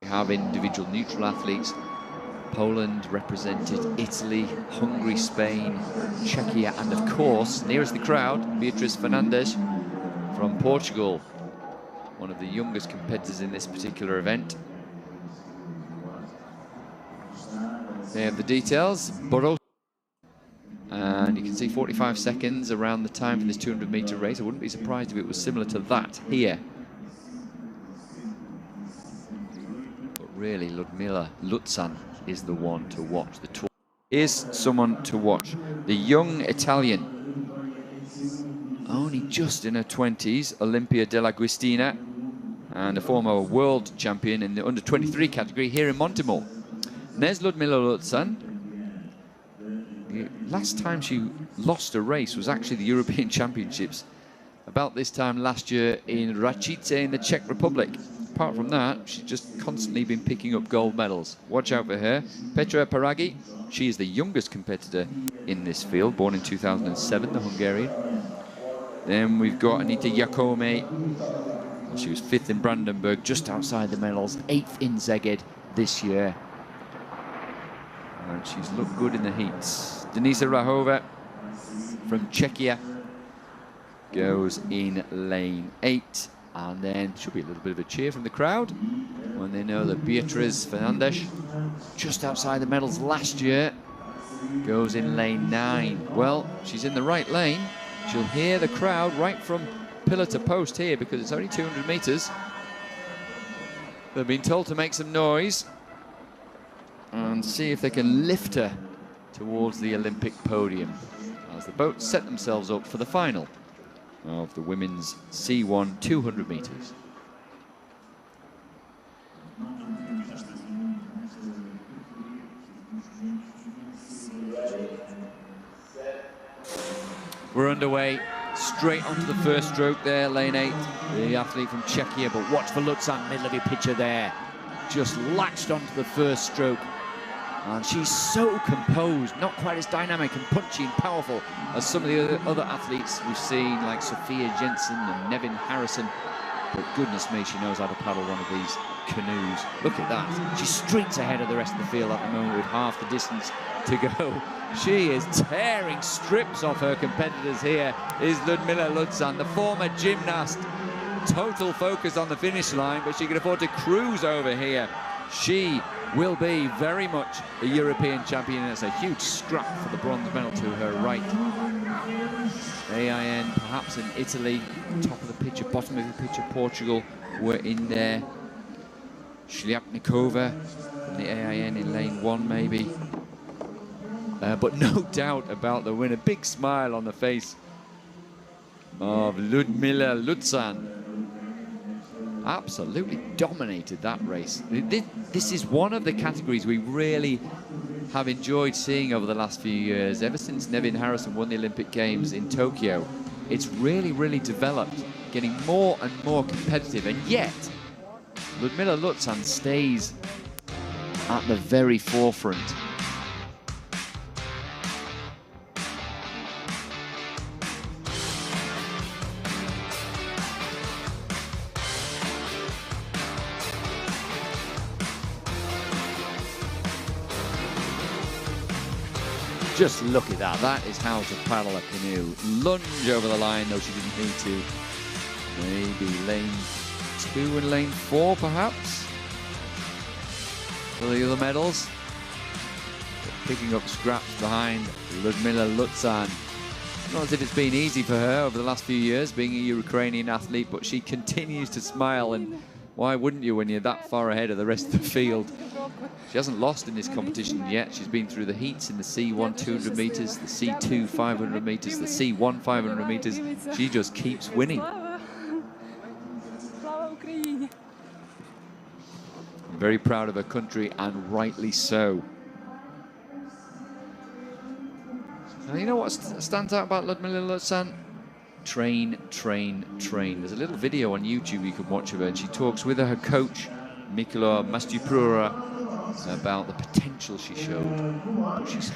have individual neutral athletes. Poland represented Italy, Hungary, Spain, Czechia, and of course, nearest the crowd, Beatriz Fernandes from Portugal, one of the youngest competitors in this particular event. They have the details, and you can see 45 seconds around the time for this 200-meter race. I wouldn't be surprised if it was similar to that here. But really, Ludmila Lutzan is the one to watch. The tour is someone to watch. The young Italian, only just in her 20s, Olimpia della Guistina, and a former world champion in the under-23 category here in Montemor. And there's Ludmila Lutzan. The last time she lost a race was actually the European Championships, about this time last year in Račice in the Czech Republic. Apart from that, she's just constantly been picking up gold medals. Watch out for her. Petra Paragi, she is the youngest competitor in this field, born in 2007, the Hungarian. Then we've got Anita Jacome. She was 5th in Brandenburg, just outside the medals, 8th in Szeged this year. And she's looked good in the heats. Denisa Rahova from Czechia goes in lane 8. And then should be a little bit of a cheer from the crowd when they know that Beatriz Fernandes, just outside the medals last year, goes in lane 9. Well, she's in the right lane. She'll hear the crowd right from pillar to post here because it's only 200 meters. They've been told to make some noise and see if they can lift her towards the Olympic podium as the boats set themselves up for the final of the women's C1 200 meters. We're underway, straight onto the first stroke there, lane 8, the athlete from Czechia, but watch for Lutzan, middle of your picture there. Just latched onto the first stroke. And she's so composed, not quite as dynamic and punchy and powerful as some of the other athletes we've seen, like Sophia Jensen and Nevin Harrison. But goodness me, she knows how to paddle one of these canoes. Look at that. She's streets ahead of the rest of the field at the moment with half the distance to go. She is tearing strips off her competitors here, is Ludmila Lutzan, the former gymnast. Total focus on the finish line, but she can afford to cruise over here. She will be very much a European champion. It's a huge scrap for the bronze medal to her right. AIN perhaps in Italy, top of the picture, bottom of the picture, Portugal were in there. Šljapnikova from the AIN in lane 1 maybe. But no doubt about the winner. Big smile on the face of Ludmila Lutzan. Absolutely dominated that race. This is one of the categories we really have enjoyed seeing over the last few years. Ever since Nevin Harrison won the Olympic Games in Tokyo, it's really developed, getting more and more competitive. And yet, Ludmila Lutzan stays at the very forefront. Just look at that. That is how to paddle a canoe. Lunge over the line, though she didn't need to. Maybe lane 2 and lane 4, perhaps, for the other medals. But picking up scraps behind Ludmila Lutzan. Not as if it's been easy for her over the last few years, being a Ukrainian athlete, but she continues to smile, and why wouldn't you when you're that far ahead of the rest of the field? She hasn't lost in this competition yet. She's been through the heats in the C1 200 meters, the C2 500 meters, the C1 500 meters. She just keeps winning. Very proud of her country, and rightly so. And you know what stands out about Ludmila Lutzan? Train, train, train. There's a little video on YouTube you can watch of her, and she talks with her coach, Mikola Mastupura, about the potential she showed. She's